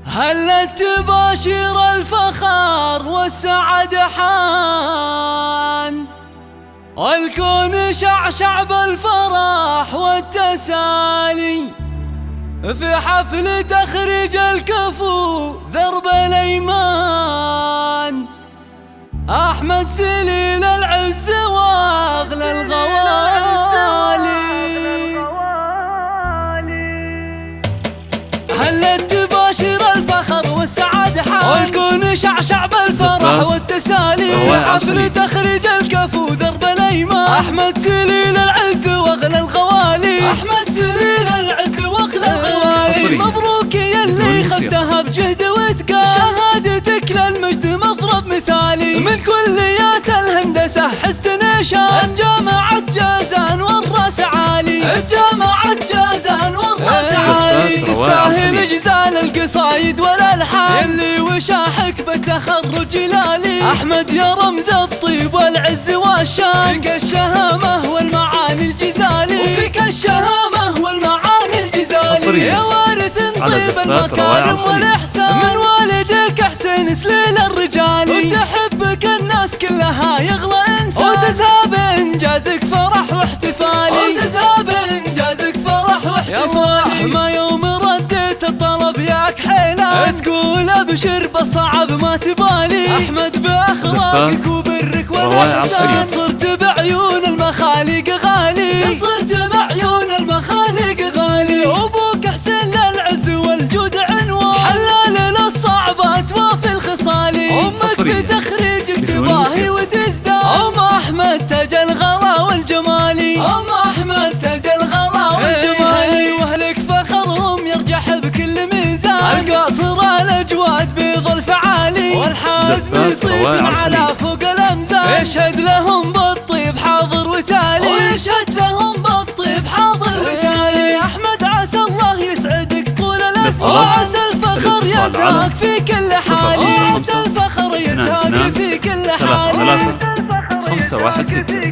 هلت تباشر الفخر والسعد حان، والكون شعشع بالفرح والتسالي، في حفل تخريج الكفو ذرب الأيمان. أحمد سليل العز واغلى الغوالي، هلت تباشر الفخر والسعد حان، والكون شعشع بالفرح والتسالي، في حفل تخريج الكفو ذرب الأيمان. أحمد سليل العز واغلى الغوالي، أحمد سليل العز واغلى الغوالي. مبروك يلي خدتها بجهد واتقان، شهادتك للمجد مضرب مثالي، من كليات الهندسة حزت نشان، جامعة جازان والراس عالي، بجامعة جازان والراس عالي. تستاهل جزال القصايد والألحان، اللي وشاحك بالتخرج لالي. أحمد يا رمز الطيب والعز والشان، فيك الشهامة والمعاني الجزالي، وفيك الشهامة والمعاني الجزالي. يا وارث طيب المكارم والإحسان، من والدك حسين سليل الرجالي، وتحبك الناس كلها يغلى إنسان، وتساب إنجازك فرح واحتفالي، وتساب إنجازك فرح واحتفالي. ما يوم رديت الطلب ياك حيلان، تقول أبشر بالصعب ما تبالي. أحمد بأخلاقك وبرك والإحسان، صرت بعيون المخالق غالي، صرت بعيون المخالق غالي. أبوك حسين للعز والجود عنوان، حلال للصعبات وفي الخصالي. أمك بتخريجك تباهي وتزداد، أم أحمد تاج الغلا والجمالي، أم أحمد تاج الغلا والجمالي. وأهلك فخرهم يرجح بكل ميزان، القاصر الأجواد بيض الفعالي، والحازم يصيد على فوق الأمزان. يشهد لهم بالطيب حاضر وتالي، ويشهد لهم بالطيب حاضر وتالي. أحمد عسى الله يسعدك طول الأسبوع، وعسى الفخر يزهاك في كل حال، وعسى الفخر يزهاك في كل حال. 3 5 1 6